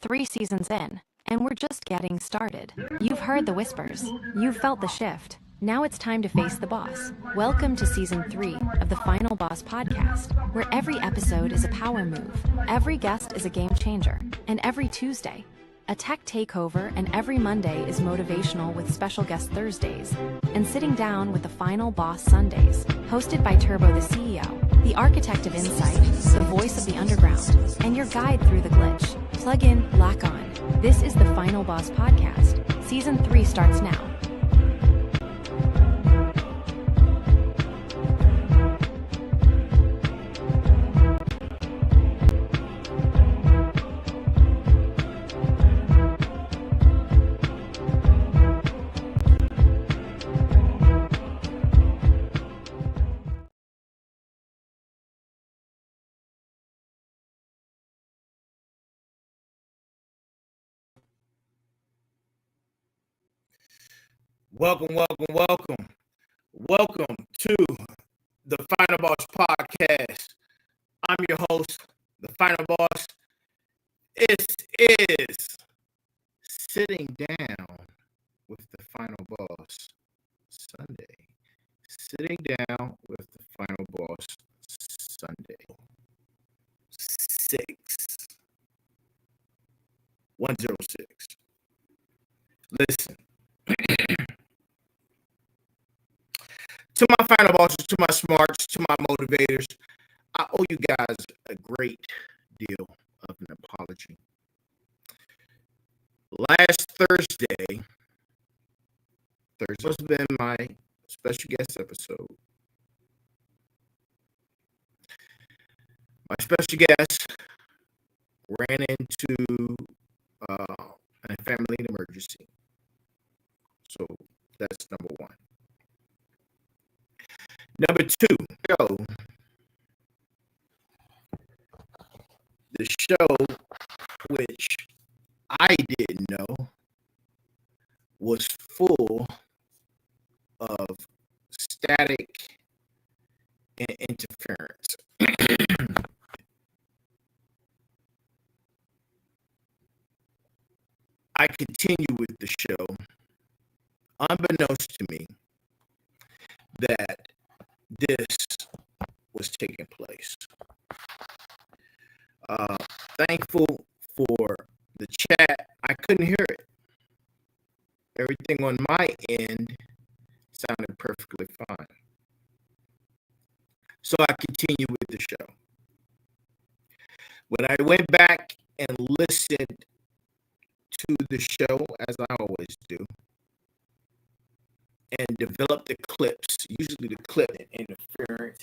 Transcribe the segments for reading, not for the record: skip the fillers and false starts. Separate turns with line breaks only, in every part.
3 seasons in, and we're just getting started. You've heard the whispers, you've felt the shift. Now it's time to face the boss. Welcome to season 3 of the Final Boss podcast, where every episode is a power move, every guest is a game changer, and every Tuesday, a tech takeover, and every Monday is motivational with special guest Thursdays, and sitting down with the Final Boss Sundays, hosted by Turbo the CEO, the architect of insight, the voice of the underground, and your guide through the glitch. Plug in, lock on. This is the Final Boss podcast. Season 3 starts now.
Welcome to the Final Boss podcast. I'm your host, the Final Boss. This is Sitting Down with the Final Boss Sunday. Sitting Down with the Final Boss Sunday. 106. Listen. To my final bosses, to my smarts, to my motivators, I owe you guys a great deal of an apology. Last Thursday must have been my special guest episode. My special guest ran into a family emergency. So that's number one. Number two, the show, which I didn't know, was full of static and interference. I continue with the show, unbeknownst to me, that this was taking place. Thankful for the chat. I couldn't hear it. Everything on my end sounded perfectly fine. So I continue with the show. When I went back and listened to the show, as I always do, and develop the clips, usually the clip interference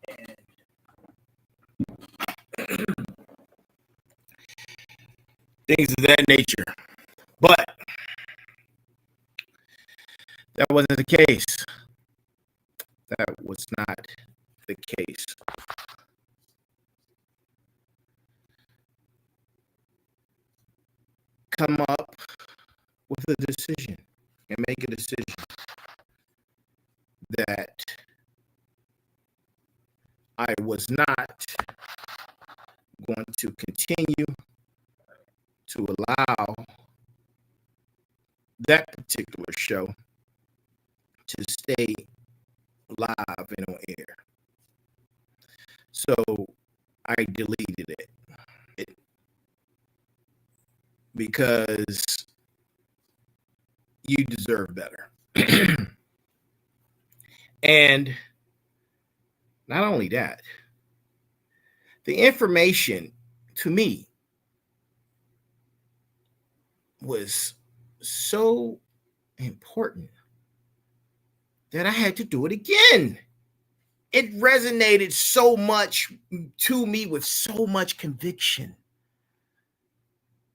and things of that nature. But that wasn't the case. That was not the case. Come up with a decision and make a decision that I was not going to continue to allow that particular show to stay live and on air. So I deleted it because you deserve better. And not only that, the information to me was so important that I had to do it again. It resonated so much to me with so much conviction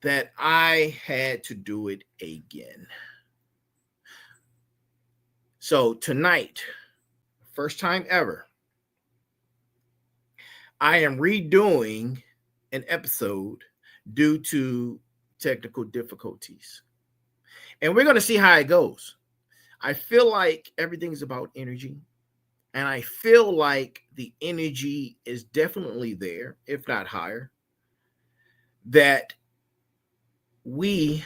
that I had to do it again. So tonight, first time ever, I am redoing an episode due to technical difficulties. And we're going to see how it goes. I feel like everything's about energy. And I feel like the energy is definitely there, if not higher, that we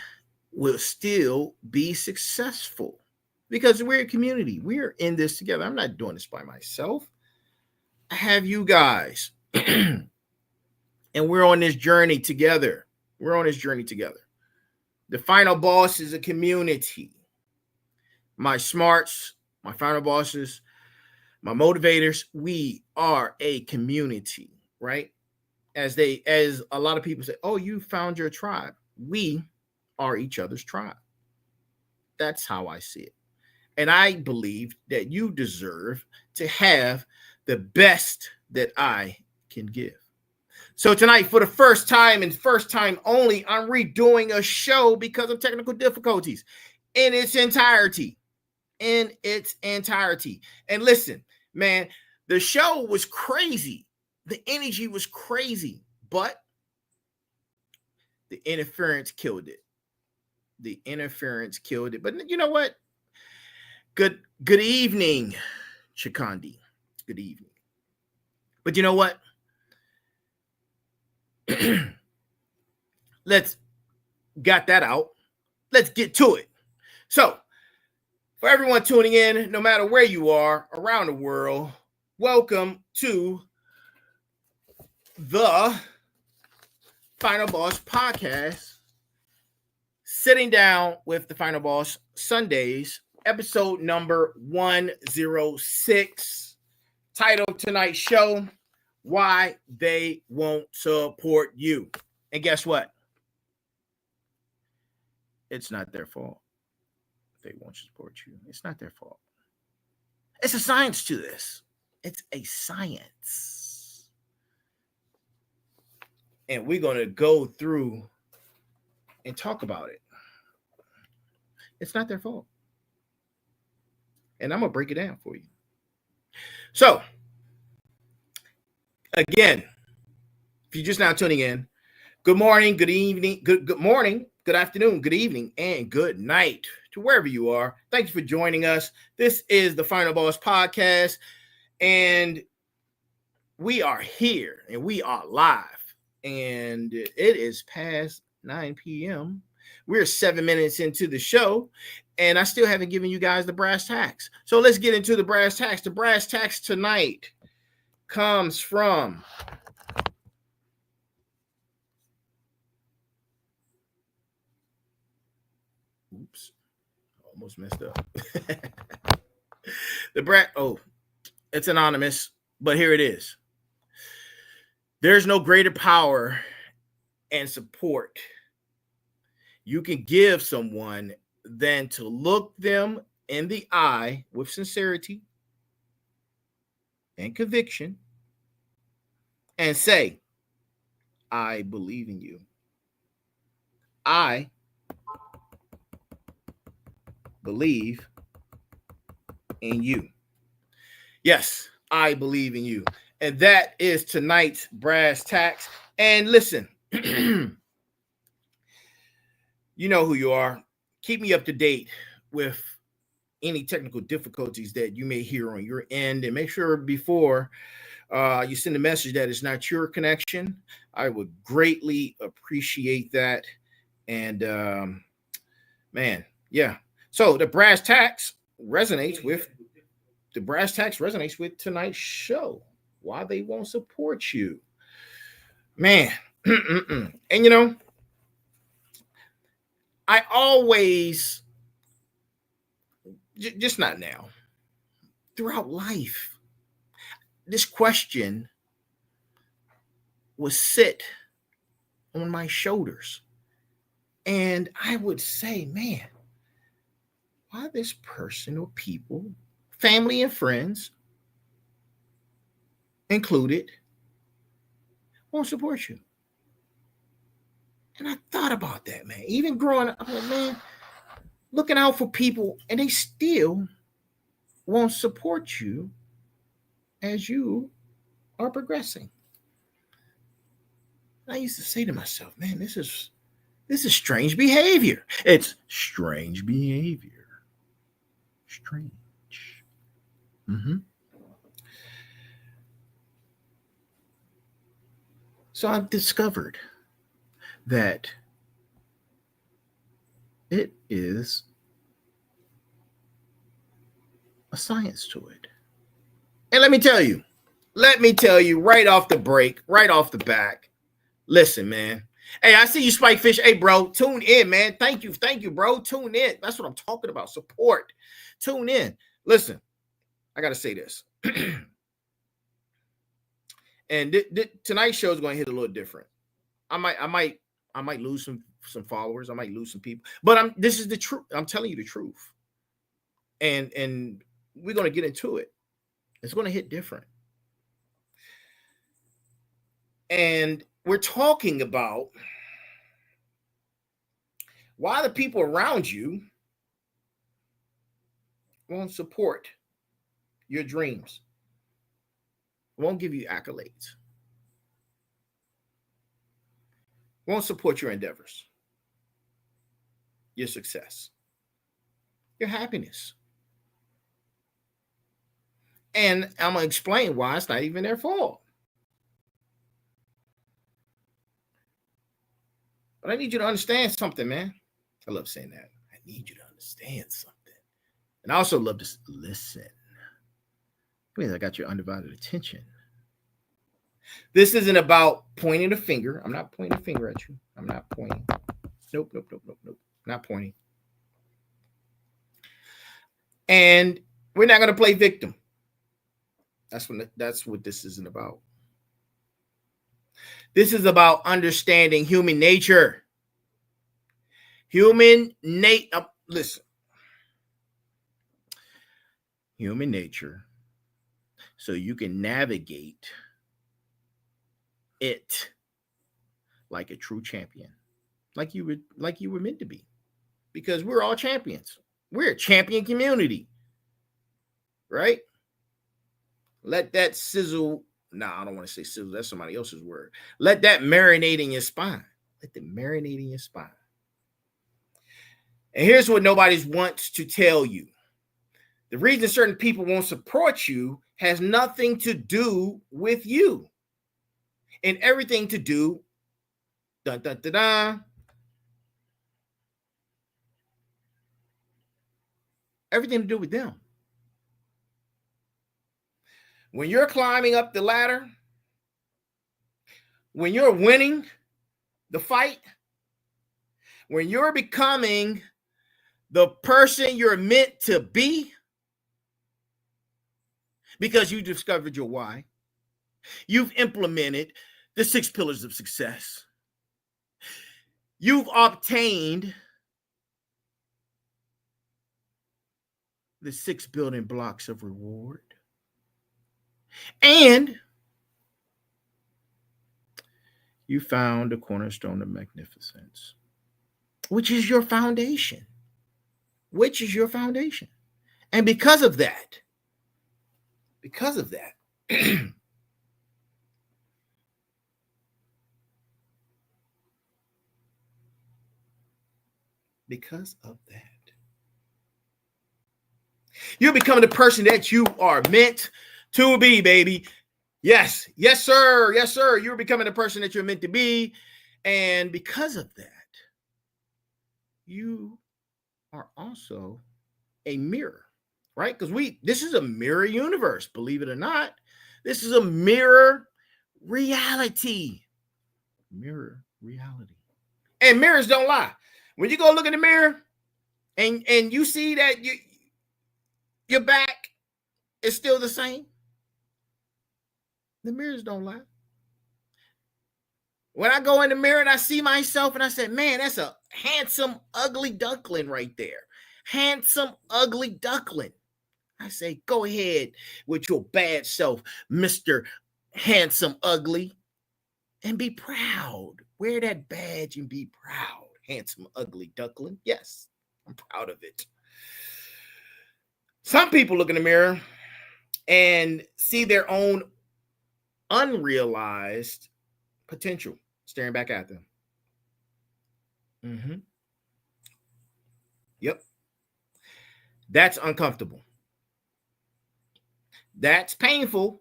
will still be successful because we're a community. We're in this together. I'm not doing this by myself. I have you guys, and we're on this journey together. We're on this journey together. The final boss is a community. My smarts, my final bosses, my motivators, we are a community, right? As a lot of people say, oh, you found your tribe. We are each other's tribe. That's how I see it. And I believe that you deserve to have the best that I can give. So tonight, for the first time and first time only, I'm redoing a show because of technical difficulties in its entirety. In its entirety. And listen, man, the show was crazy. The energy was crazy, but the interference killed it. The interference killed it. But you know what? Good evening, Chikandi. Good evening. But you know what? Let's got that out. Let's get to it. So, for everyone tuning in, no matter where you are around the world, welcome to the Final Boss Podcast. Sitting down with the Final Boss Sundays, episode number 106. Title tonight's show, Why They Won't Support You. And guess what? It's not their fault. They won't support you. It's not their fault. It's a science to this. It's a science. And we're going to go through and talk about it. It's not their fault. And I'm going to break it down for you. So, again, if you're just now tuning in, good morning, good evening, good morning, good afternoon, good evening, and good night to wherever you are. Thank you for joining us. This is the Final Boss Podcast, and we are here, and we are live, and it is past 9 p.m. We're 7 minutes into the show, and I still haven't given you guys the brass tacks. So let's get into the brass tacks. The brass tacks tonight comes from oops, almost messed up. It's anonymous, but here it is. There's no greater power and support you can give someone than to look them in the eye with sincerity and conviction and say, I believe in you. I believe in you. Yes, I believe in you. And that is tonight's brass tacks. And listen, you know who you are. Keep me up to date with any technical difficulties that you may hear on your end, and make sure before you send a message that it's not your connection. I would greatly appreciate that. And man, yeah. So the brass tacks resonates with tonight's show. Why they won't support you, man. And you know, I always, just not now, throughout life, this question would sit on my shoulders. And I would say, man, why this person or people, family and friends included, won't support you? And I thought about that, man. Even growing up, I'm like, man, looking out for people, and they still won't support you as you are progressing. And I used to say to myself, man, this is strange behavior. It's strange behavior. Strange. So I've discovered that It is a science to it. And let me tell you right off the break, right off the back. Listen, man. Hey, I see you, Spike Fish. Hey, bro, tune in, man. Thank you, bro. Tune in. That's what I'm talking about. Support. Tune in. Listen, I gotta say this. And tonight's show is going to hit a little different. I might lose some followers. I might lose some people. But this is the truth. I'm telling you the truth. And we're going to get into it. It's going to hit different. And we're talking about why the people around you won't support your dreams, won't give you accolades, won't support your endeavors, your success, your happiness. And I'm going to explain why it's not even their fault. But I need you to understand something, man. I love saying that. I need you to understand something. And I also love to listen. That means I got your undivided attention. This isn't about pointing a finger. I'm not pointing a finger at you. I'm not pointing. Nope. Not pointing. And we're not going to play victim. That's what this isn't about. This is about understanding human nature. Listen. Human nature. So you can navigate it like a true champion. Like you were meant to be. Because we're all champions. We're a champion community. Right? Let that sizzle. I don't want to say sizzle. That's somebody else's word. Let that marinate in your spine. Let it marinate in your spine. And here's what nobody wants to tell you. The reason certain people won't support you has nothing to do with you. And everything to do, everything to do with them. When you're climbing up the ladder, when you're winning the fight, when you're becoming the person you're meant to be, because you discovered your why, you've implemented the 6 pillars of success, you've obtained the 6 building blocks of reward, and you found the cornerstone of magnificence, which is your foundation. And because of that, because of that, you're becoming the person that you are meant to be, baby. Yes, sir. You're becoming the person that you're meant to be. And because of that, you are also a mirror, right? Because this is a mirror universe, believe it or not. This is a mirror reality. And mirrors don't lie. When you go look in the mirror and you see that your back is still the same, the mirrors don't lie. When I go in the mirror and I see myself and I say, man, that's a handsome, ugly duckling right there. Handsome, ugly duckling. I say, go ahead with your bad self, Mr. Handsome Ugly, and be proud. Wear that badge and be proud. Handsome, ugly duckling. Yes, I'm proud of it. Some people look in the mirror and see their own unrealized potential staring back at them. Yep. That's uncomfortable. That's painful.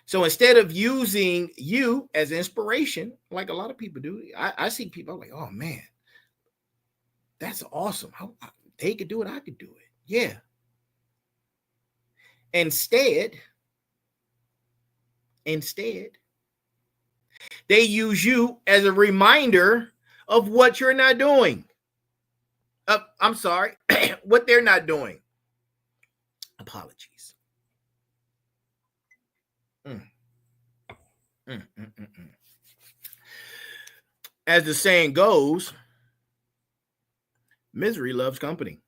So instead of using you as inspiration, like a lot of people do, I see people, I'm like, oh man, That's awesome. They could do it, I could do it. Yeah. Instead, they use you as a reminder of what you're not doing. I'm sorry, what they're not doing. Apologies. As the saying goes, misery loves company.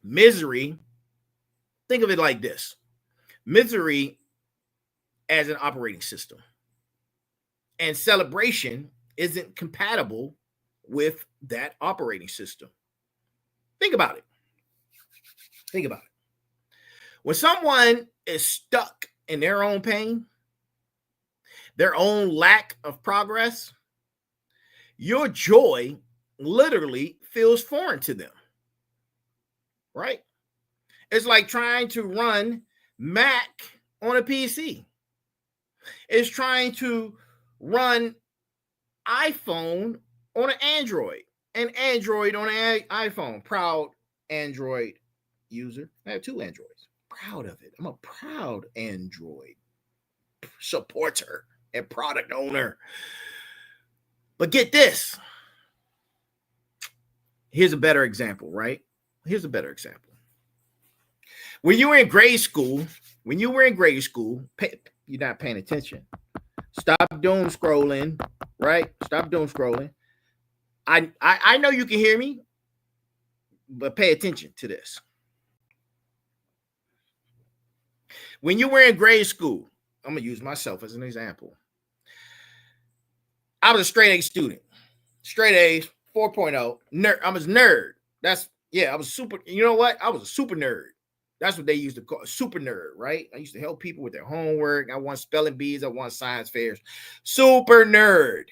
Misery, think of it like this: misery as an operating system, and celebration isn't compatible with that operating system. Think about it. When someone is stuck in their own pain, their own lack of progress, your joy literally feels foreign to them, right? It's like trying to run Mac on a PC. It's trying to run iPhone on an Android and Android on an iPhone. Proud Android user. I have 2 Androids. Proud of it. I'm a proud Android supporter and product owner. But get this. Here's a better example, right? Here's a better example. When you were in grade school, you're not paying attention. Stop doom scrolling, right? Stop doom scrolling. I know you can hear me, but pay attention to this. When you were in grade school, I'm going to use myself as an example. I was a straight A student. Straight A's, 4.0. Nerd. I was a nerd. I was super. You know what? I was a super nerd. That's what they used to call a super nerd, right? I used to help people with their homework. I won spelling bees. I won science fairs. Super nerd.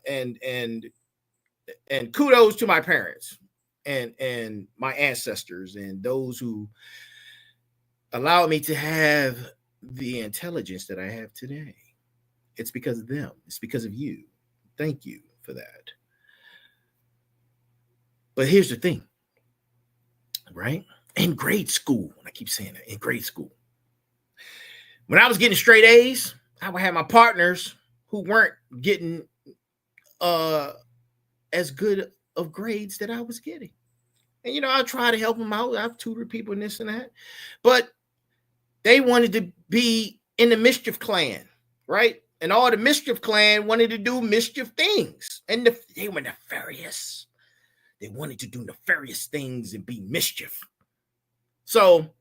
And kudos to my parents and my ancestors and those who allowed me to have the intelligence that I have today. It's because of them. It's because of you. Thank you for that. But here's the thing, right? In grade school, I keep saying that, in grade school, when I was getting straight A's, I would have my partners who weren't getting as good of grades that I was getting. And, I try to help them out. I've tutored people and this and that. But they wanted to be in the mischief clan, right? And all the mischief clan wanted to do mischief things. And they were nefarious. They wanted to do nefarious things and be mischief. So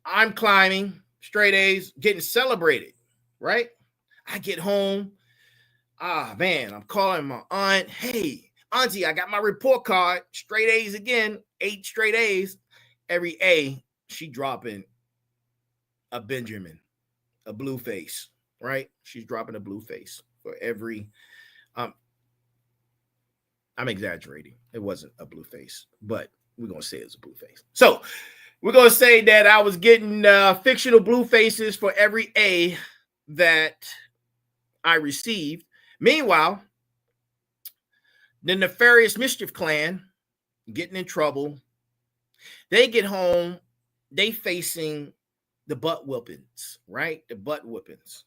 I'm climbing, straight A's, getting celebrated, right? I get home. Man, I'm calling my aunt. Hey, auntie, I got my report card. Straight A's again, 8 straight A's. Every A, she dropping a Benjamin, a blue face, right? She's dropping a blue face for every. I'm exaggerating. It wasn't a blue face, but we're going to say it's a blue face. So we're going to say that I was getting fictional blue faces for every A that I received. Meanwhile, the nefarious mischief clan getting in trouble. They get home. They facing the butt whoopings, right? The butt whoopings.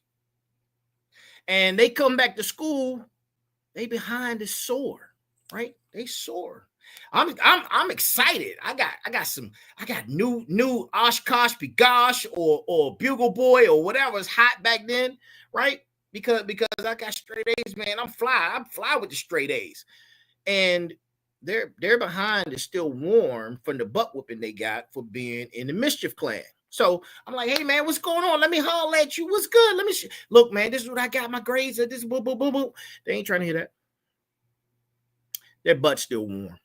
And they come back to school. They behind is sore, right? They sore. I'm excited. I got new Oshkosh Bigosh or Bugle Boy or whatever was hot back then, right? Because I got straight A's, man. I'm fly with the straight A's. And their behind is still warm from the butt whooping they got for being in the mischief clan. So I'm like, hey man, what's going on? Let me holler at you. What's good? Let me look, man. This is what I got. My grades at this. Boom, boom, boom, boom. They ain't trying to hear that. Their butt's still warm.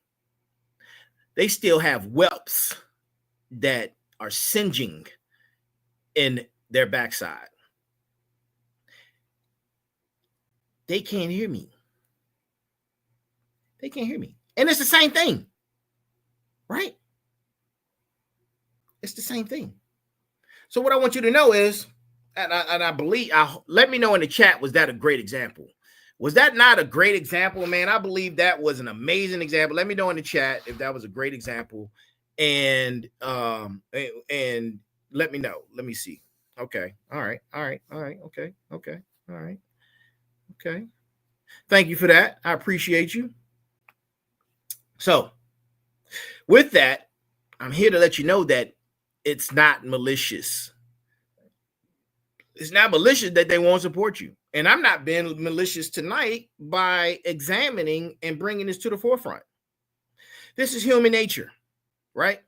They still have whelps that are singeing in their backside. They can't hear me. They can't hear me. And it's the same thing, right? It's the same thing. So what I want you to know is, and I believe, let me know in the chat, was that a great example? Was that not a great example, man? I believe that was an amazing example. Let me know in the chat if that was a great example, and let me know. Let me see. Okay. All right. Okay. All right. Okay. Thank you for that. I appreciate you. So, with that, I'm here to let you know that it's not malicious. It's not malicious that they won't support you. And I'm not being malicious tonight by examining and bringing this to the forefront. This is human nature, right?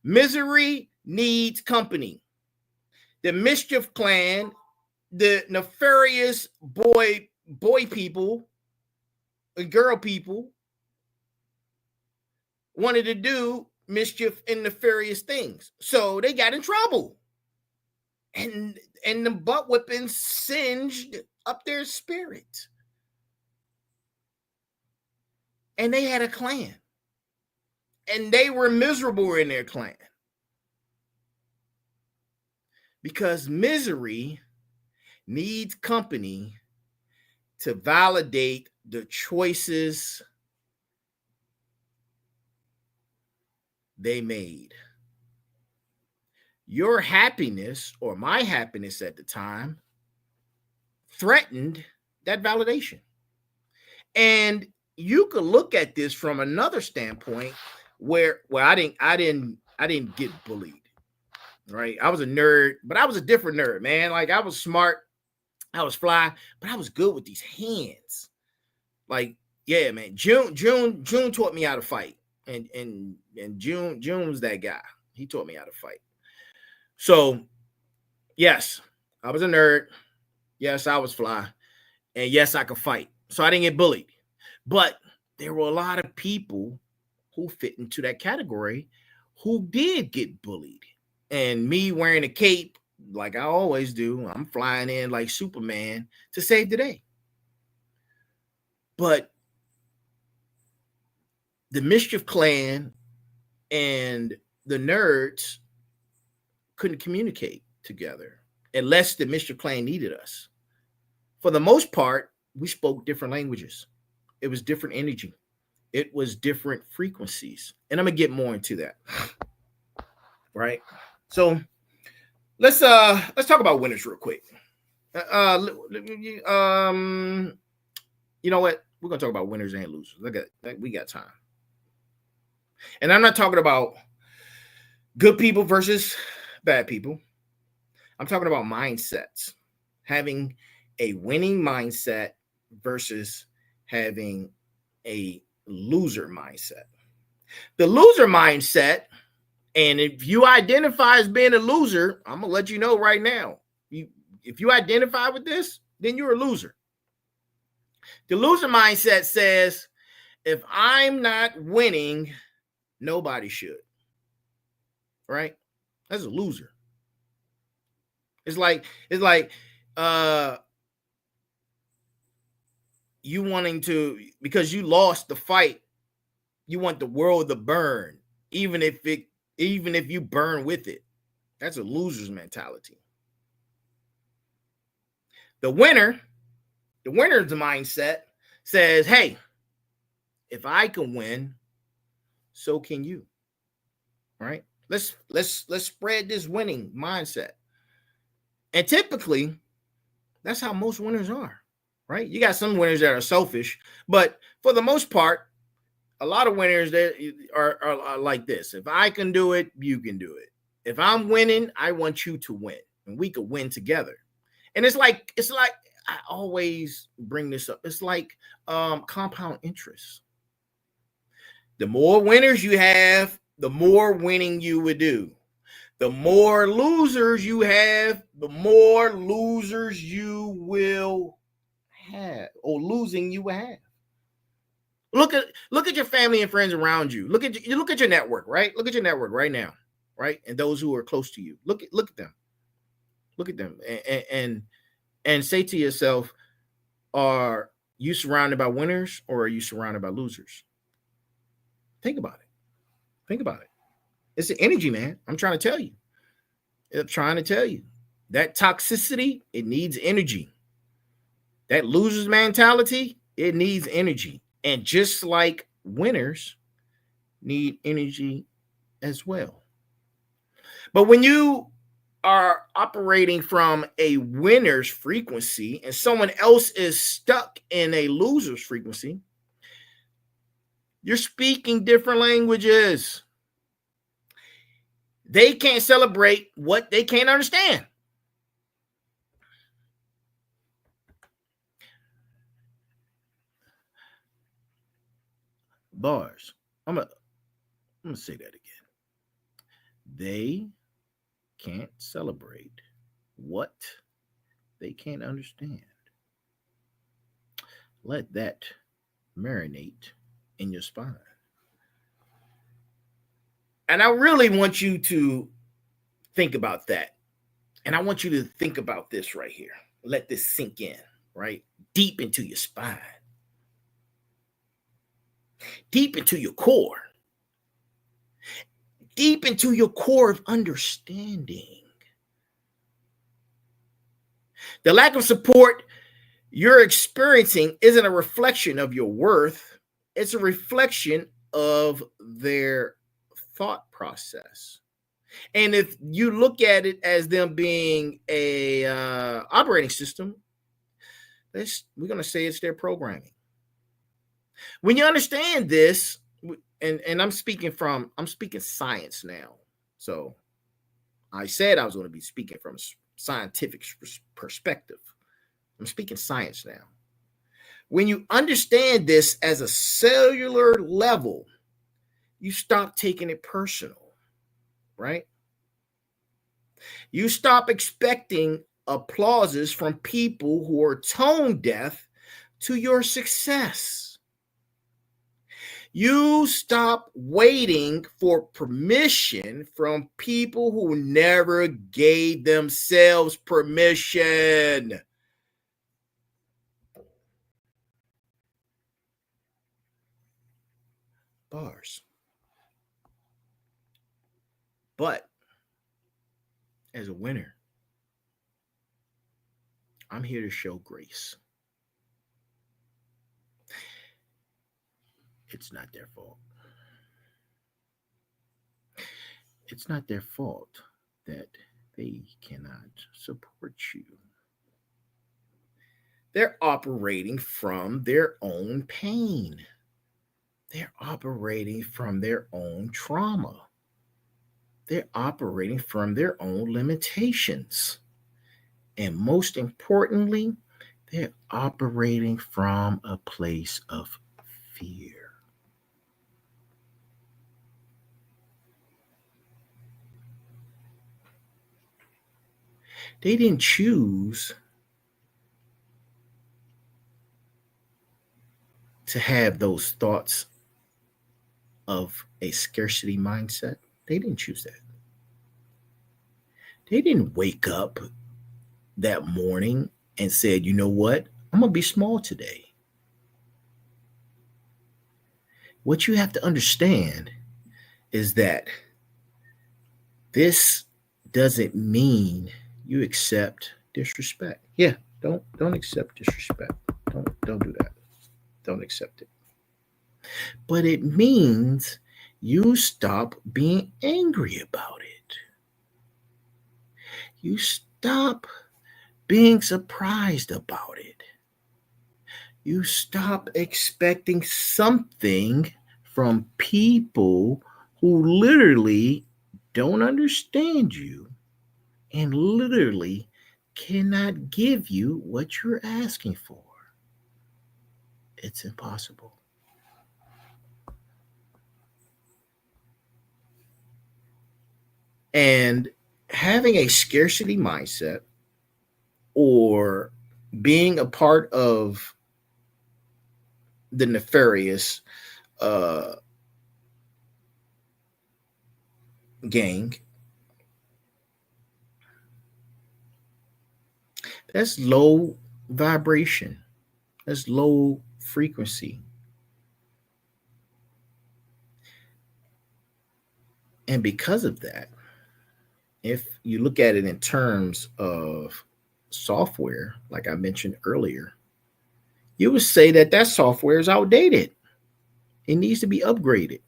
Misery needs company. The mischief clan, the nefarious boy people and girl people wanted to do mischief and nefarious things. So they got in trouble. And the butt whipping singed up their spirit. And they had a clan. And they were miserable in their clan. Because misery needs company to validate the choices they made. Your happiness, or my happiness at the time, threatened that validation. And you could look at this from another standpoint where I didn't get bullied. Right? I was a nerd, but I was a different nerd, man. Like, I was smart, I was fly, but I was good with these hands. Like, yeah, man. June taught me how to fight. And June was that guy. He taught me how to fight. So, yes, I was a nerd. Yes, I was fly. And yes, I could fight. So I didn't get bullied. But there were a lot of people who fit into that category who did get bullied. And me wearing a cape, like I always do, I'm flying in like Superman to save the day. But the Mischief Clan and the nerds couldn't communicate together unless the Mischief Clan needed us. For the most part, we spoke different languages. It was different energy. It was different frequencies. And I'm going to get more into that. Right? So let's talk about winners real quick. You know what? We're going to talk about winners and losers. Look at that. We got time. And I'm not talking about good people versus bad people. I'm talking about mindsets. Having a winning mindset versus having a loser mindset. The loser mindset, and if you identify as being a loser, I'm going to let you know right now. If you identify with this, then you're a loser. The loser mindset says, if I'm not winning, nobody should. Right? That's a loser. It's like you wanting to, because you lost the fight, you want the world to burn, even if you burn with it. That's a loser's mentality. The winner's mindset says, hey, if I can win, so can you. Right? Let's spread this winning mindset. And typically, that's how most winners are. Right? You got some winners that are selfish, but for the most part, a lot of winners that are like this. If I can do it, you can do it. If I'm winning, I want you to win, and we could win together. And it's like I always bring this up. It's like compound interest. The more winners you have, the more winning you would do. The more losers you have, the more losers you will have, or losing you will have. Look at your family and friends around you. Look at your network, right? Look at your network right now, right? And those who are close to you. Look at them. Look at them, and say to yourself, are you surrounded by winners or are you surrounded by losers? Think about it. Think about it. It's the energy, man. I'm trying to tell you. That toxicity, it needs energy. That loser's mentality, it needs energy. And just like winners need energy as well. But when you are operating from a winner's frequency and someone else is stuck in a loser's frequency, you're speaking different languages. They can't celebrate what they can't understand. Bars. I'm gonna say that again. They can't celebrate what they can't understand. Let that marinate in your spine. And I really want you to think about that. And I want you to think about this right here. Let this sink in, right? Deep into your spine, deep into your core, deep into your core of understanding. The lack of support you're experiencing isn't a reflection of your worth, it's a reflection of their thought process. And if you look at it as them being a operating system, we're going to say it's their programming. When you understand this, and I'm speaking science now. So I said I was going to be speaking from a scientific perspective. I'm speaking science now. When you understand this as a cellular level, you stop taking it personal, right? You stop expecting applauses from people who are tone deaf to your success. You stop waiting for permission from people who never gave themselves permission. Bars. But as a winner, I'm here to show grace. It's not their fault. It's not their fault that they cannot support you. They're operating from their own pain. They're operating from their own trauma. They're operating from their own limitations. And most importantly, they're operating from a place of fear. They didn't choose to have those thoughts of a scarcity mindset. They didn't choose that. They didn't wake up that morning and said, you know what? I'm going to be small today. What you have to understand is that this doesn't mean you accept disrespect. Yeah, don't accept disrespect. Don't do that. Don't accept it. But it means you stop being angry about it. You stop being surprised about it. You stop expecting something from people who literally don't understand you and literally cannot give you what you're asking for. It's impossible. And having a scarcity mindset or being a part of the nefarious gang, that's low vibration, that's low frequency. And because of that, if you look at it in terms of software, like I mentioned earlier, you would say that that software is outdated. It needs to be upgraded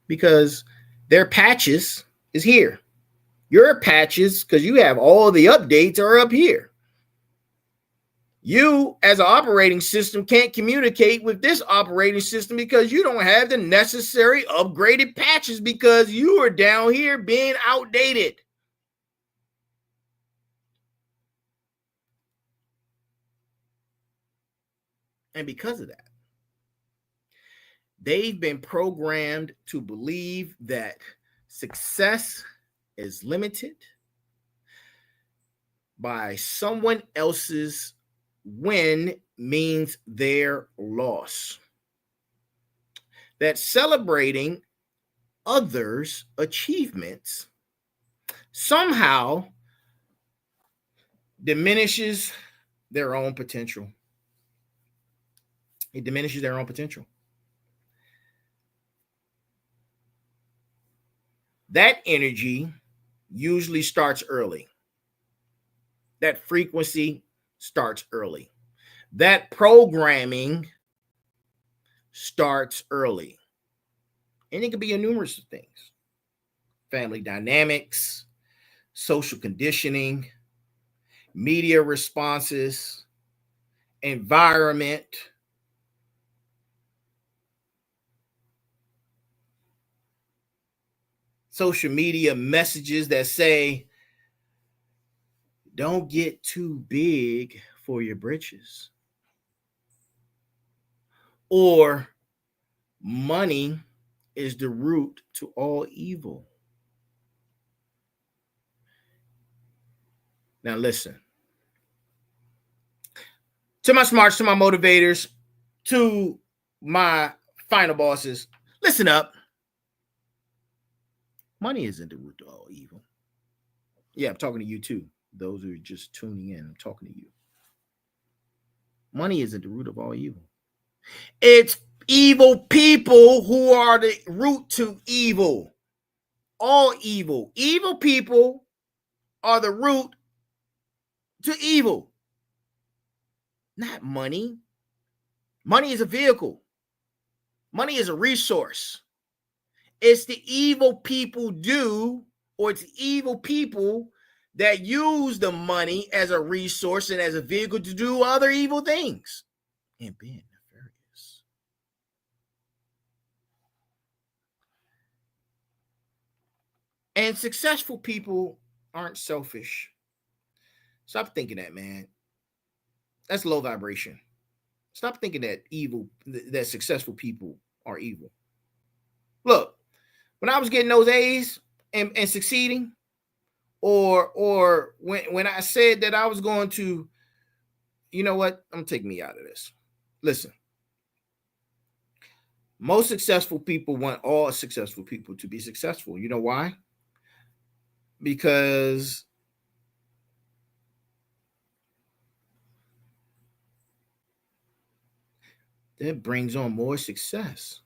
because their patches is here. Your patches, because you have all the updates, are up here. You, as an operating system, can't communicate with this operating system because you don't have the necessary upgraded patches because you are down here being outdated. And because of that, they've been programmed to believe that success is limited by someone else's win means their loss. That celebrating others' achievements somehow diminishes their own potential. It diminishes their own potential. That energy usually starts early. That frequency starts early. That programming starts early. And it can be a numerous of things. Family dynamics, social conditioning, media responses, environment, social media messages that say, don't get too big for your britches. Or money is the root to all evil. Now, listen. To my smarts, to my motivators, to my final bosses, listen up. Money isn't the root to all evil. Yeah, I'm talking to you too. Those who are just tuning in, I'm talking to you. Money isn't the root of all evil. It's evil people who are the root to evil. All evil. Evil people are the root to evil. Not money. Money is a vehicle. Money is a resource. It's the evil people do, or it's evil people that use the money as a resource and as a vehicle to do other evil things and being nefarious. And successful people aren't selfish. Stop thinking that, man. That's low vibration. Stop thinking that that successful people are evil. Look, when I was getting those A's and succeeding, or when I said that I was going to, you know what? I'm gonna take me out of this. Listen, most successful people want all successful people to be successful. You know why? Because that brings on more success.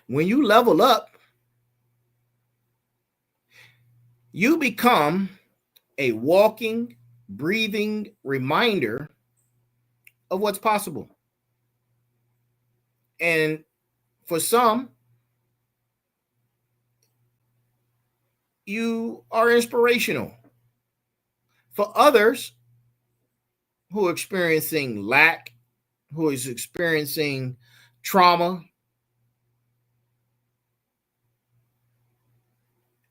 When you level up, you become a walking, breathing reminder of what's possible. And for some, you are inspirational. For others who are experiencing lack, who is experiencing trauma,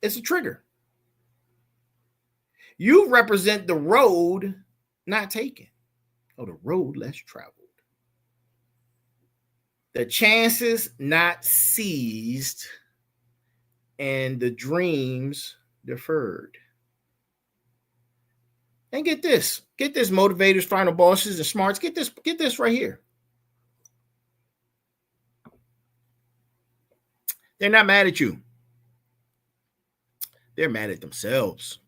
it's a trigger. You represent the road not taken, or the road less traveled. The chances not seized, and the dreams deferred. And get this motivators, final bosses, and smarts. Get this right here. They're not mad at you. They're mad at themselves.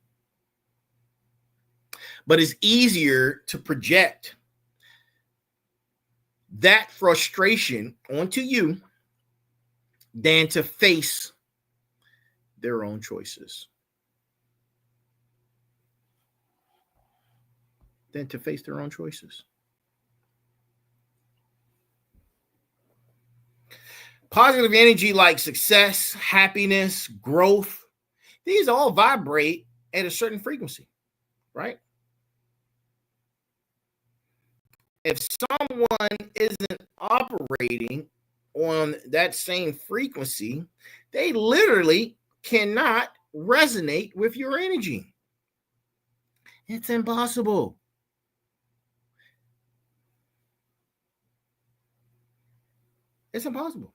But it's easier to project that frustration onto you than to face their own choices. than to face their own choices. Positive energy like success, happiness, growth, these all vibrate at a certain frequency, right? If someone isn't operating on that same frequency, they literally cannot resonate with your energy. It's impossible. It's impossible.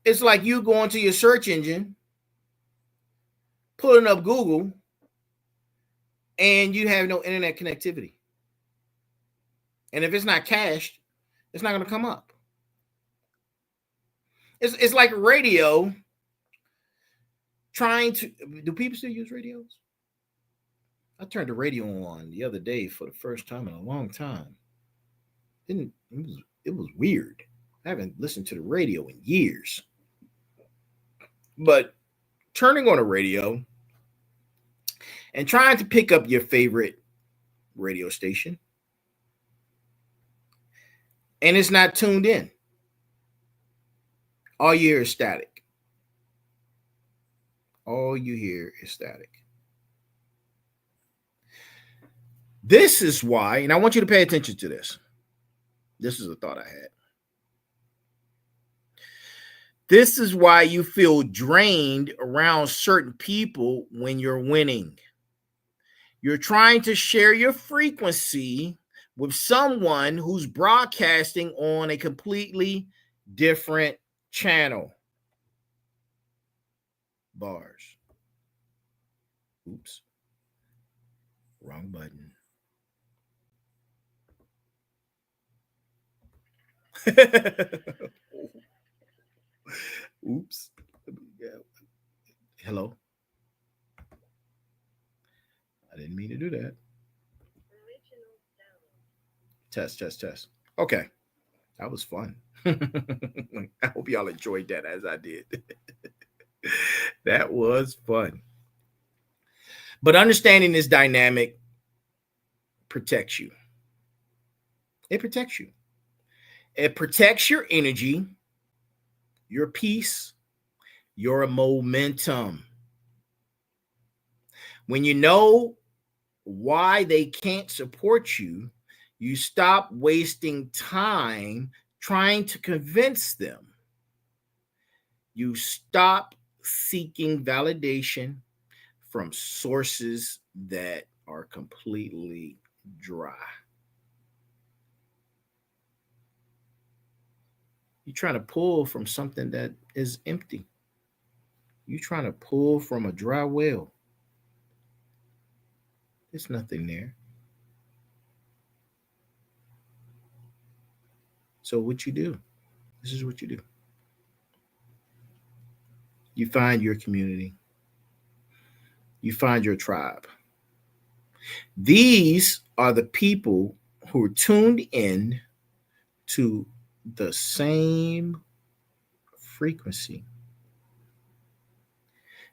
It's like you going to your search engine, pulling up Google, and you have no internet connectivity. And if it's not cached, it's not going to come up. It's like radio trying to. Do people still use radios? I turned the radio on the other day for the first time in a long time. It was weird. I haven't listened to the radio in years. But turning on a radio and trying to pick up your favorite radio station, and it's not tuned in. All you hear is static. All you hear is static. This is why, and I want you to pay attention to this. This is a thought I had. This is why you feel drained around certain people when you're winning. You're trying to share your frequency with someone who's broadcasting on a completely different channel. Bars. Oops. Wrong button. Oops. Hello. I didn't mean to do that. Test. Okay. That was fun. I hope y'all enjoyed that as I did. That was fun. But understanding this dynamic protects you. It protects you. It protects your energy, your peace, your momentum. When you know why they can't support you, you stop wasting time trying to convince them. You stop seeking validation from sources that are completely dry. You're trying to pull from something that is empty. You're trying to pull from a dry well. There's nothing there. So what you do, this is what you do. You find your community. You find your tribe. These are the people who are tuned in to the same frequency.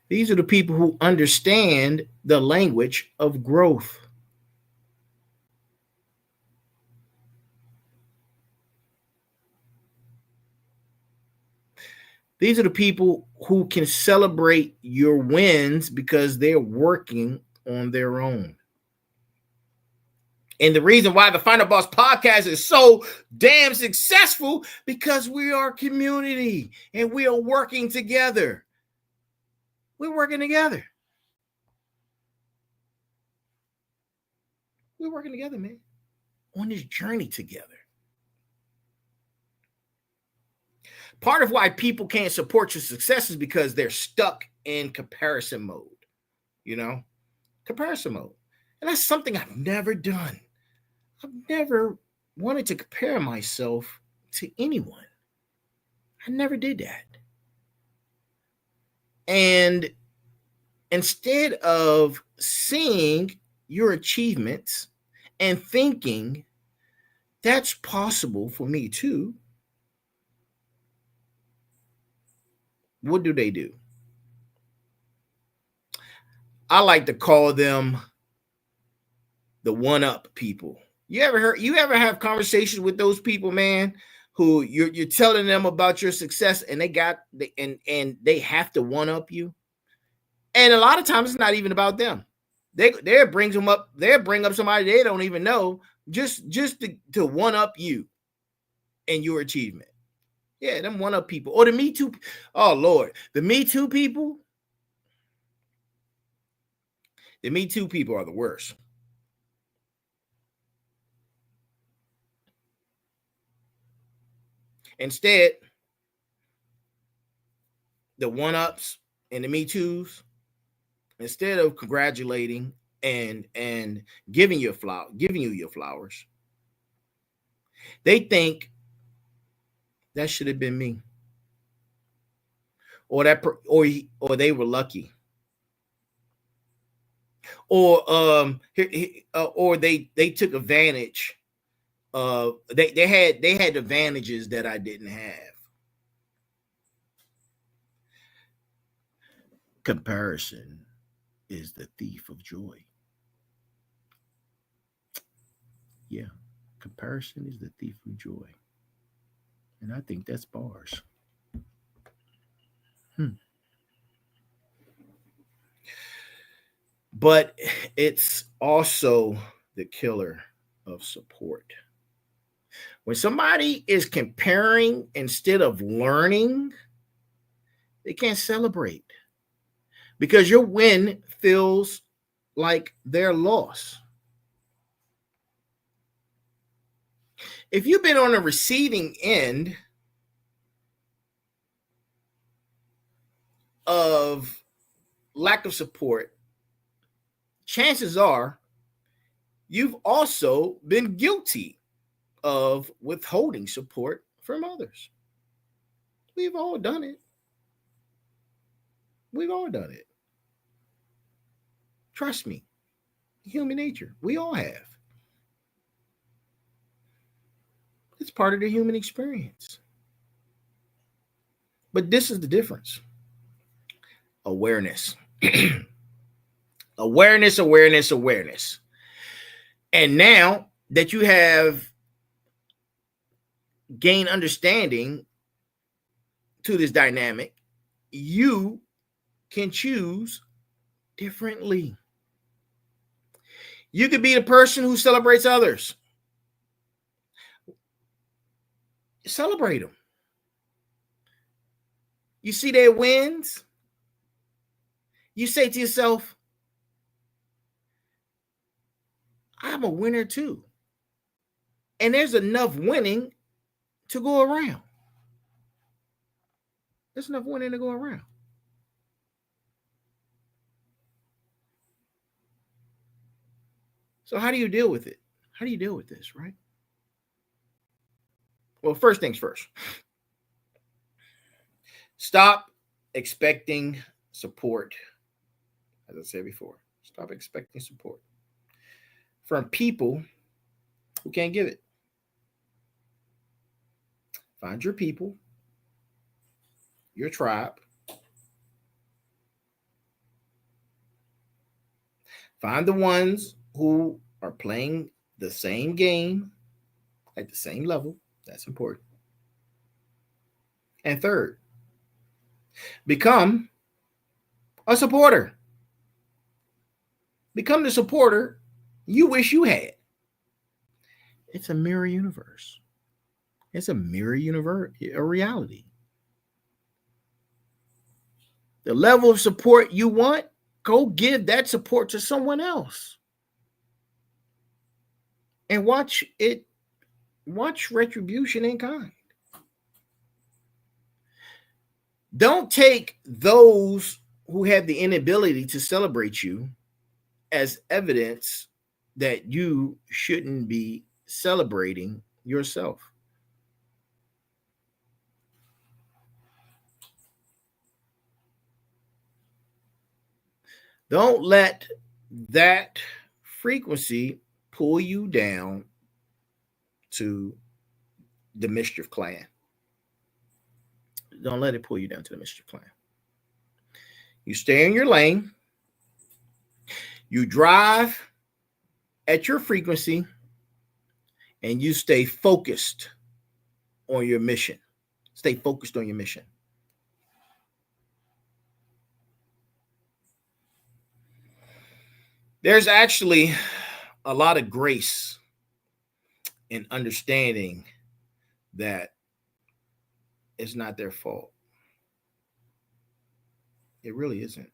These are the people who understand the language of growth. These are the people who can celebrate your wins because they're working on their own. And the reason why the Final Boss podcast is so damn successful, because we are a community and we are working together. We're working together. We're working together, man, on this journey together. Part of why people can't support your success is because they're stuck in comparison mode, comparison mode. And that's something I've never done. I've never wanted to compare myself to anyone. I never did that. And instead of seeing your achievements and thinking that's possible for me too, what do? I like to call them the one-up people. You ever have conversations with those people, man, who you're telling them about your success and they have to one-up you? And a lot of times it's not even about them. They bring up somebody they don't even know just to one-up you and your achievement. Yeah, them one-up people. Or the Me Too. Oh, Lord. The Me Too people. The Me Too people are the worst. Instead, the one-ups and the Me Too's, instead of congratulating and giving you your flowers, they think that should have been me, or or they were lucky, or or they took advantage of they had advantages that I didn't have. Comparison is the thief of joy. Yeah, comparison is the thief of joy. And I think that's bars. But it's also the killer of support. When somebody is comparing instead of learning, they can't celebrate because your win feels like their loss. If you've been on the receiving end of lack of support, chances are you've also been guilty of withholding support from others. We've all done it. We've all done it. Trust me, human nature. We all have. It's part of the human experience. But this is the difference. Awareness. Awareness. And now that you have gained understanding to this dynamic, you can choose differently. You could be the person who celebrates others. Celebrate them. You see their wins. You say to yourself, I'm a winner too. And there's enough winning to go around. There's enough winning to go around. So how do you deal with it? How do you deal with this, right? Well, first things first. Stop expecting support. As I said before, stop expecting support from people who can't give it. Find your people, your tribe. Find the ones who are playing the same game at the same level. That's important. And third, become a supporter. Become the supporter you wish you had. It's a mirror universe. It's a mirror universe, a reality. The level of support you want, go give that support to someone else. And watch retribution in kind. Don't take those who have the inability to celebrate you as evidence that you shouldn't be celebrating yourself. Don't let that frequency pull you down to the mischief clan. Don't let it pull you down to the mischief clan. You stay in your lane. You drive at your frequency and you stay focused on your mission. Stay focused on your mission. There's actually a lot of grace in understanding that it's not their fault. It really isn't.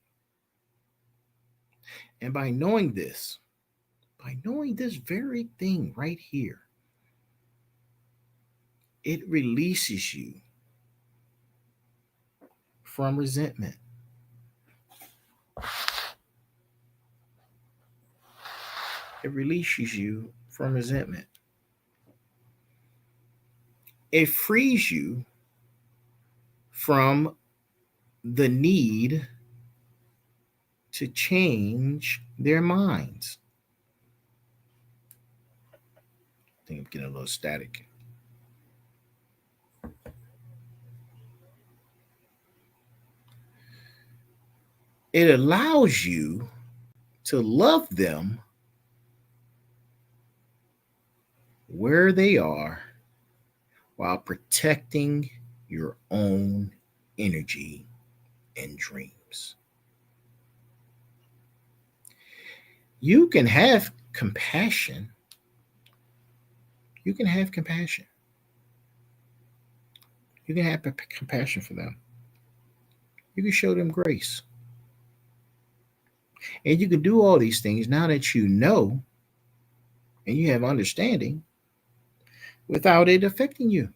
And by knowing this very thing right here, it releases you from resentment. It releases you from resentment. It frees you from the need to change their minds. I think I'm getting a little static. It allows you to love them where they are while protecting your own energy and dreams. You can have compassion. You can have compassion. You can have compassion for them. You can show them grace. And you can do all these things now that you know and you have understanding without it affecting you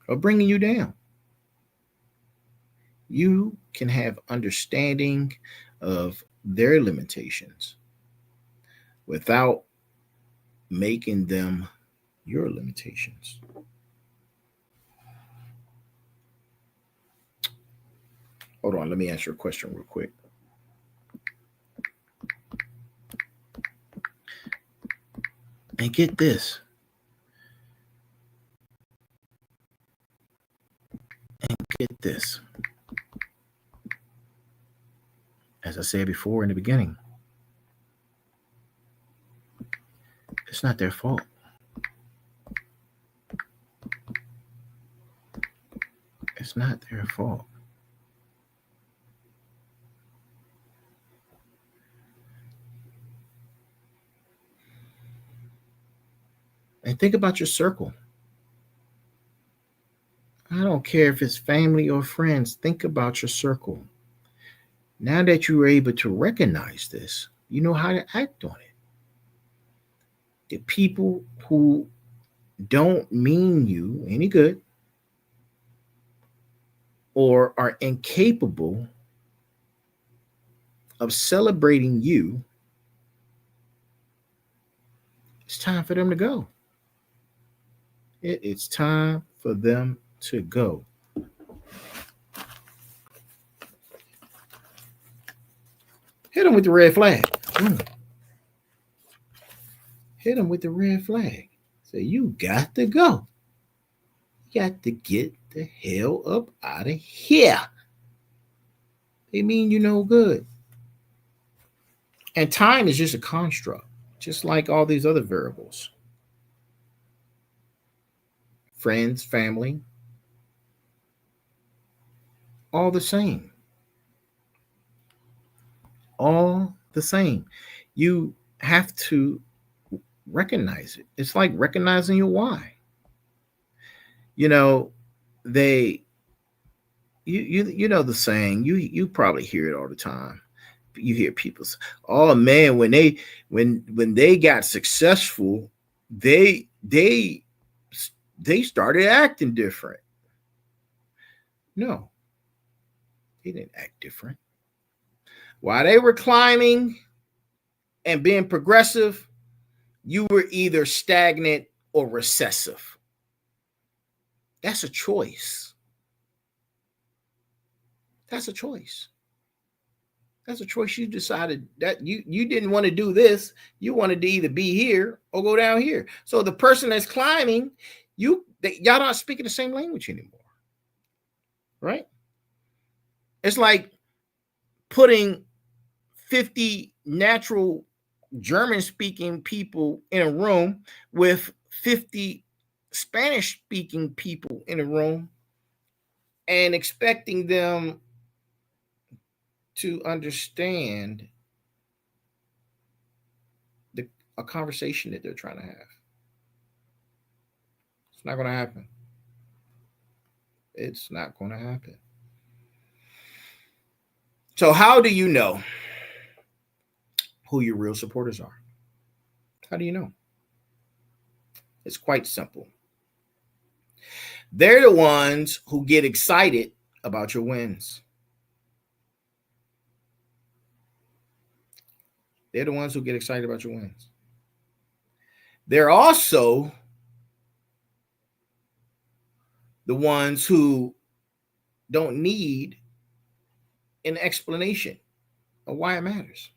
or bringing you down. You can have understanding of their limitations without making them your limitations. Hold on, let me answer a question real quick. And get this. As I said before in the beginning, it's not their fault. It's not their fault. And think about your circle. I don't care if it's family or friends. Think about your circle. Now that you are able to recognize this, you know how to act on it. The people who don't mean you any good or are incapable of celebrating you, it's time for them to go. It's time for them to go. Hit them with the red flag. Hit them with the red flag. Say, you got to go. You got to get the hell up out of here. They mean you no good. And time is just a construct, just like all these other variables. Friends, family, all the same. All the same. You have to recognize it. It's like recognizing your why. You know, you know the saying, you probably hear it all the time. You hear people say, oh man, when they got successful, they started acting different. No, they didn't act different. While they were climbing and being progressive, you were either stagnant or recessive. That's a choice. That's a choice. That's a choice. You decided that you didn't want to do this. You wanted to either be here or go down here. So the person that's climbing, y'all not speaking the same language anymore. Right? It's like putting 50 natural German-speaking people in a room with 50 Spanish-speaking people in a room and expecting them to understand a conversation that they're trying to have. It's not going to happen. It's not going to happen. So how do you know who your real supporters are? How do you know? It's quite simple. They're the ones who get excited about your wins. They're the ones who get excited about your wins. They're also the ones who don't need an explanation of why it matters.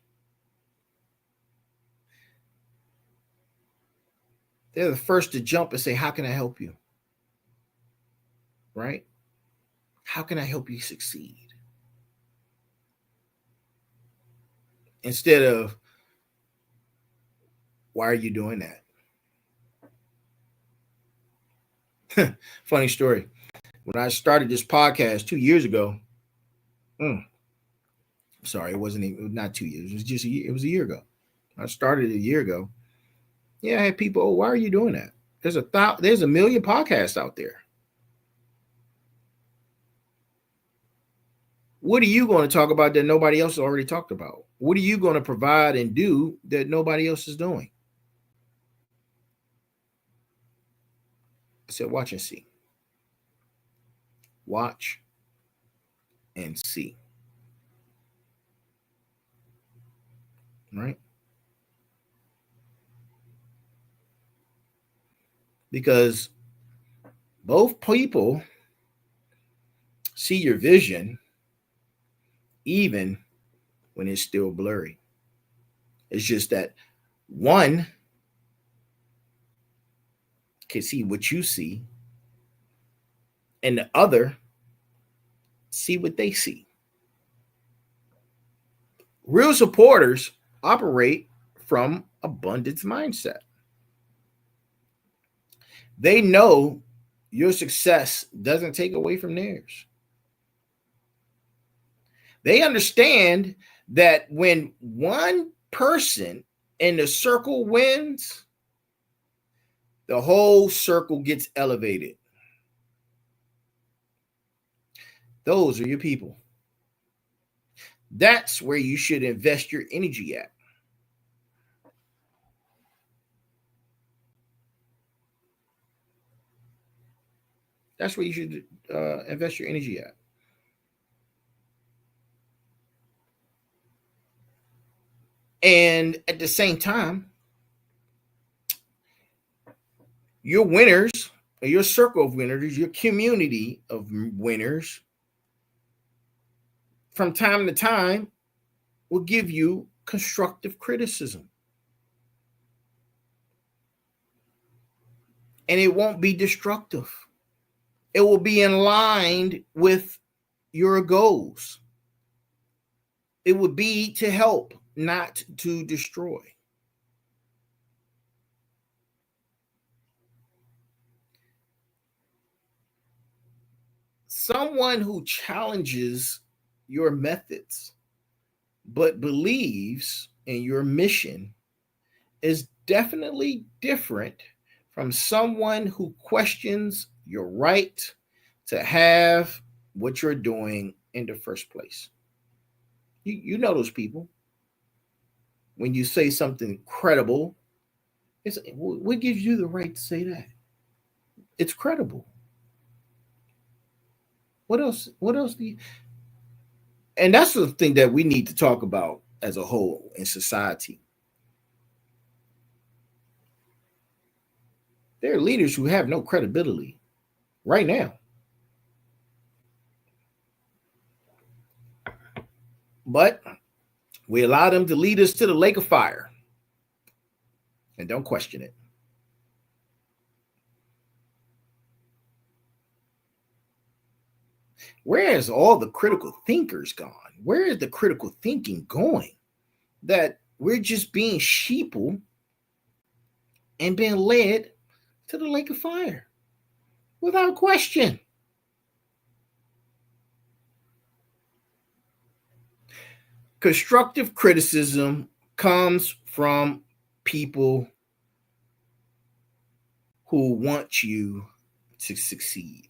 They're the first to jump and say, how can I help you? Right? How can I help you succeed? Instead of, why are you doing that? Funny story. When I started this podcast 2 years ago, sorry, it wasn't even, not 2 years. It was just it was a year ago. I started a year ago. Yeah, I had people, oh, why are you doing that? There's a million podcasts out there. What are you going to talk about that nobody else has already talked about? What are you going to provide and do that nobody else is doing? I said, watch and see. Watch and see. Right? Because both people see your vision even when it's still blurry. It's just that one can see what you see and the other see what they see. Real supporters operate from abundance mindset. They know your success doesn't take away from theirs. They understand that when one person in the circle wins, the whole circle gets elevated. Those are your people. That's where you should invest your energy at. That's where you should invest your energy at. And at the same time, your winners, or your circle of winners, your community of winners, from time to time, will give you constructive criticism. And it won't be destructive. It will be in line with your goals. It would be to help, not to destroy. Someone who challenges your methods but believes in your mission is definitely different from someone who questions your right to have what you're doing in the first place. You know those people. When you say something credible, what gives you the right to say that? It's credible. What else? What else do you? And that's the thing that we need to talk about as a whole in society. There are leaders who have no credibility right now. But we allow them to lead us to the lake of fire and don't question it. Where has all the critical thinkers gone? Where is the critical thinking going that We're just being sheeple and being led to the lake of fire without question. Constructive criticism comes from people who want you to succeed.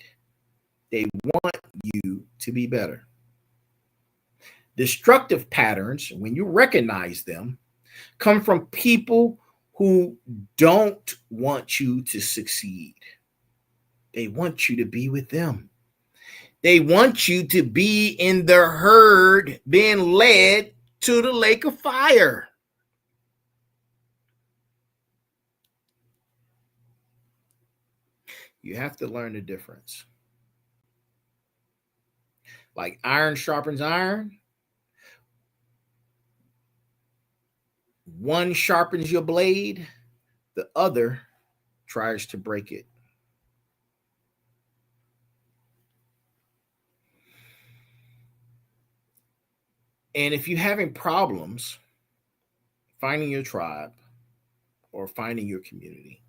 They want you to be better. Destructive patterns, when you recognize them, come from people who don't want you to succeed. They want you to be with them. They want you to be in the herd being led to the lake of fire. You have to learn the difference. Like iron sharpens iron. One sharpens your blade, the other tries to break it. And if you're having problems finding your tribe or finding your community,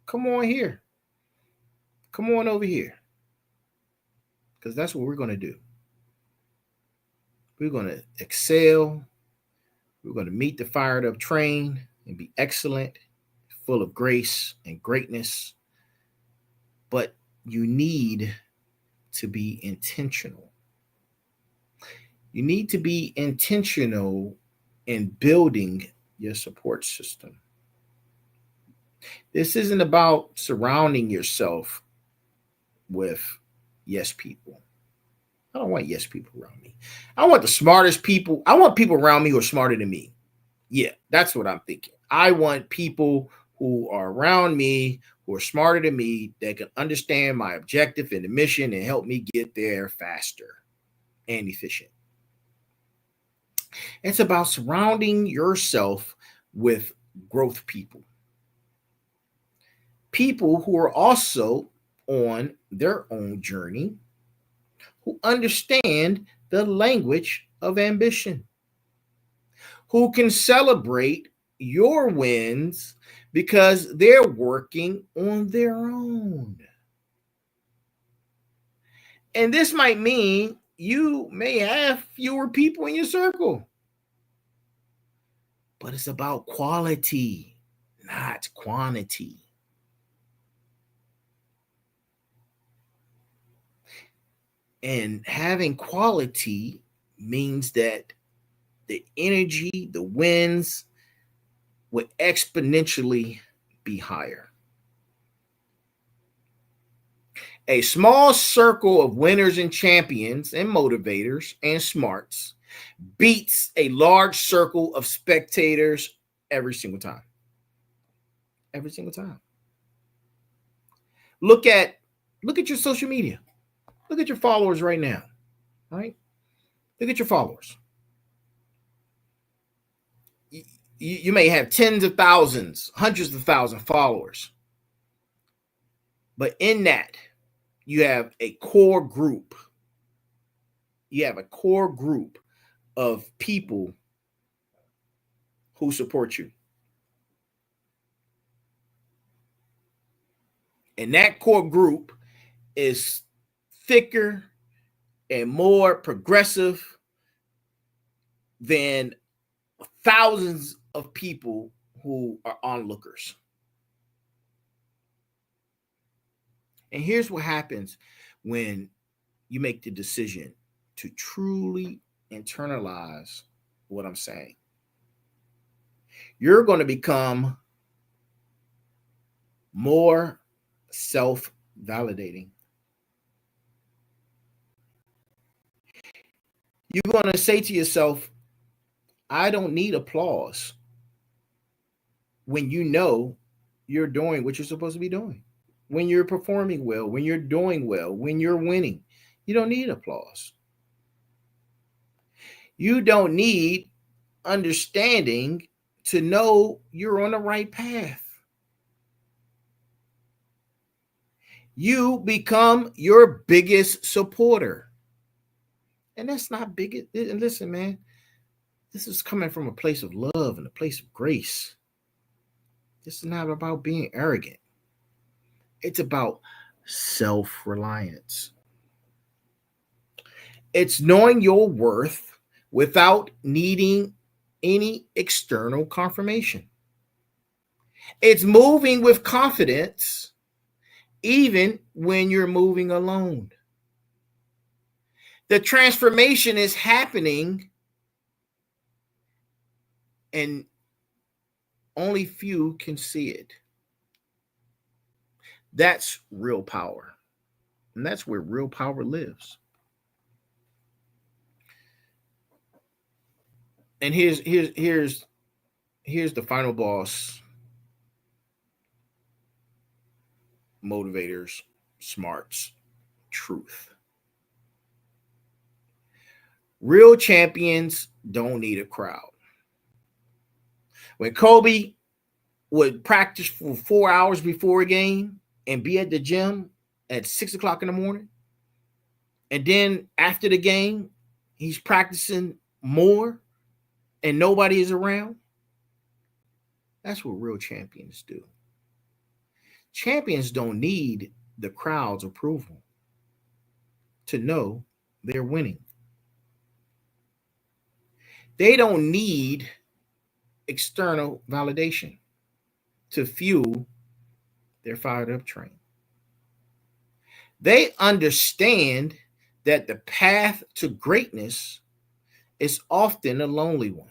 come on here. Come on over here. Because that's what we're going to do. We're going to excel. We're going to meet the fired up train and be excellent, full of grace and greatness. But you need to be intentional. You need to be intentional in building your support system. This isn't about surrounding yourself with yes people. I don't want yes people around me. I want the smartest people. I want people around me who are smarter than me. Yeah, that's what I'm thinking. I want people who are around me, who are smarter than me, that can understand my objective and the mission and help me get there faster and efficient. It's about surrounding yourself with growth people. People who are also on their own journey, who understand the language of ambition, who can celebrate your wins because they're working on their own. And this might mean you may have fewer people in your circle, but it's about quality, not quantity. And having quality means that the energy, the wins would exponentially be higher. A small circle of winners and champions and motivators and smarts beats a large circle of spectators every single time. Every single time. Look at your social media. Look at your followers right now. Right? Look at your followers. You may have tens of thousands, hundreds of thousands of followers. But in that, you have a core group. You have a core group of people who support you. And that core group is thicker and more progressive than thousands of people who are onlookers. And here's what happens when you make the decision to truly internalize what I'm saying. You're going to become more self-validating. You're going to say to yourself, I don't need applause, when you know you're doing what you're supposed to be doing. When you're performing well, when you're doing well, when you're winning, you don't need applause. You don't need understanding to know you're on the right path. You become your biggest supporter. And that's not big. And listen, man, This is coming from a place of love and a place of grace. This is not about being arrogant. It's about self-reliance. It's knowing your worth without needing any external confirmation. It's moving with confidence even when you're moving alone. The transformation is happening and only few can see it. That's real power. And that's where real power lives. And here's the final boss: motivators, smarts, truth. Real champions don't need a crowd. When Kobe would practice for 4 hours before a game and be at the gym at 6 o'clock in the morning, and then after the game, he's practicing more and nobody is around, that's what real champions do. Champions don't need the crowd's approval to know they're winning. They don't need external validation to fuel their fired up train. They understand that the path to greatness is often a lonely one.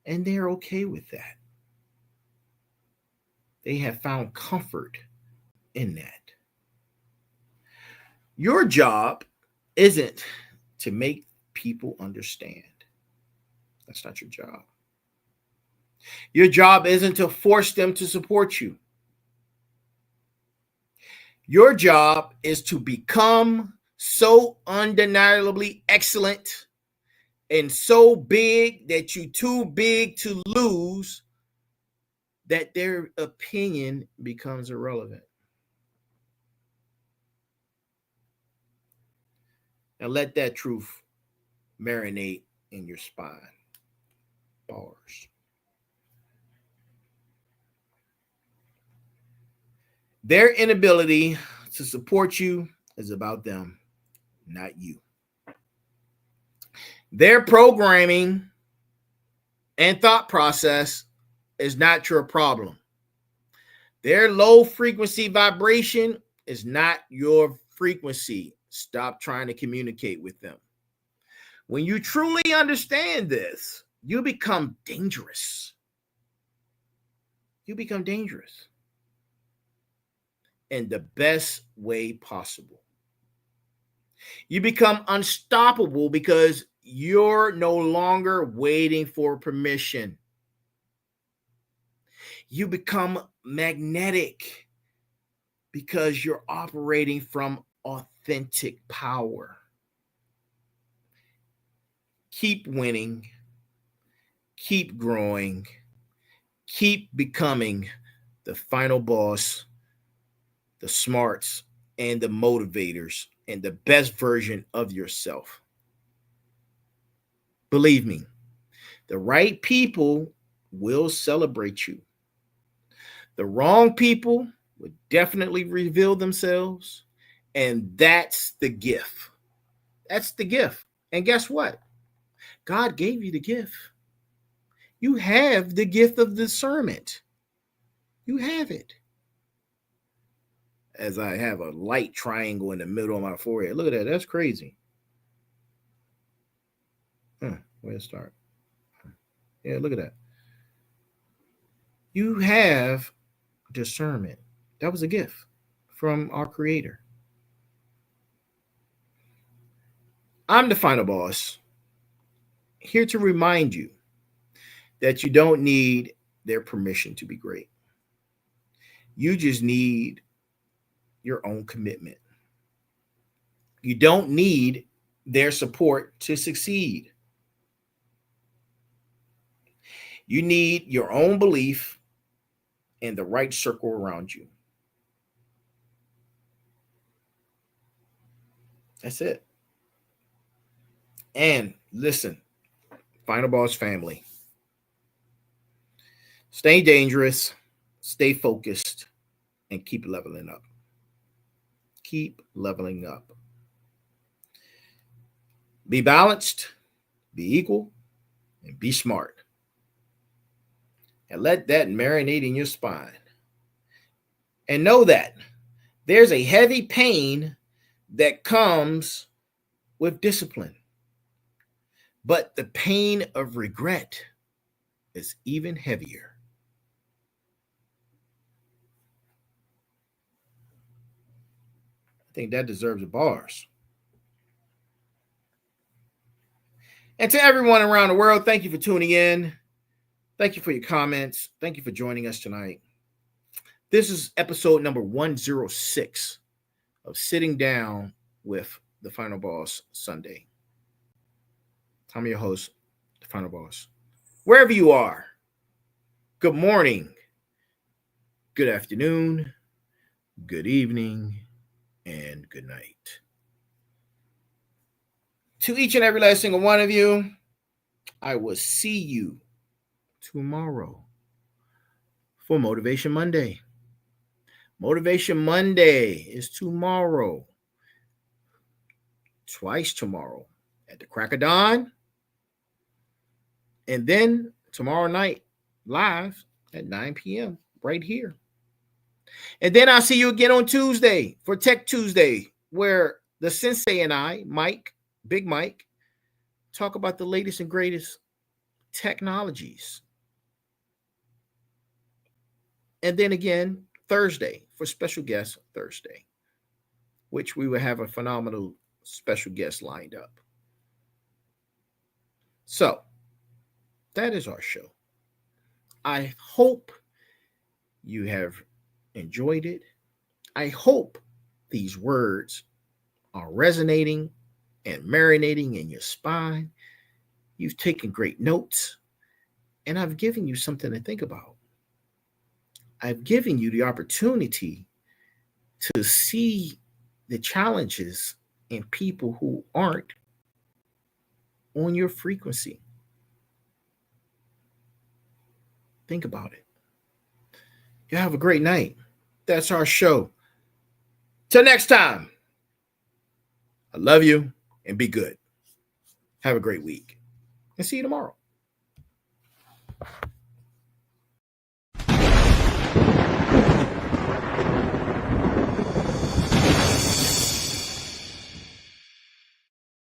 And they're okay with that. They have found comfort in that. Your job isn't to make people understand. That's not your job. Your job isn't to force them to support you. Your job is to become so undeniably excellent and so big that you're too big to lose, that their opinion becomes irrelevant. Now let that truth marinate in your spine. Bars. Their inability to support you is about them, not you. Their programming and thought process is not your problem. Their low frequency vibration is not your frequency. Stop trying to communicate with them. When you truly understand this, you become dangerous. You become dangerous in the best way possible. You become unstoppable because you're no longer waiting for permission. You become magnetic because you're operating from authentic power. Keep winning, keep growing, keep becoming the final boss, the smarts, and the motivators, and the best version of yourself. Believe me, the right people will celebrate you. The wrong people would definitely reveal themselves, and that's the gift. That's the gift. And guess what? God gave you the gift. You have the gift of discernment. You have it. As I have a light triangle in the middle of my forehead. Look at that. That's crazy. Where'd it start? Yeah, look at that. You have discernment. That was a gift from our Creator. I'm the final boss, here to remind you that you don't need their permission to be great. You just need your own commitment. You don't need their support to succeed. You need your own belief and the right circle around you. That's it. And listen, Final Boss family. Stay dangerous, stay focused, and keep leveling up. Keep leveling up. Be balanced, be equal, and be smart. And let that marinate in your spine. And know that there's a heavy pain that comes with discipline. But the pain of regret is even heavier. I think that deserves the bars. And to everyone around the world, thank you for tuning in. Thank you for your comments. Thank you for joining us tonight. This is episode number 106 of Sitting Down with the Final Boss Sunday. I'm your host, the Final Boss. Wherever you are, good morning, good afternoon, good evening, and good night. To each and every last single one of you, I will see you tomorrow for Motivation Monday. Motivation Monday is tomorrow. Twice tomorrow at the crack of dawn. And then tomorrow night, live at 9 p.m. right here. And then I'll see you again on Tuesday for Tech Tuesday, where the sensei and I, Big Mike, talk about the latest and greatest technologies. And then again, Thursday for special guest Thursday, which we will have a phenomenal special guest lined up. So that is our show. I hope you have enjoyed it. I hope these words are resonating and marinating in your spine. You've taken great notes, and I've given you something to think about. I've given you the opportunity to see the challenges in people who aren't on your frequency. Think about it. You have a great night. That's our show. Till next time, I love you and be good. Have a great week and see you tomorrow.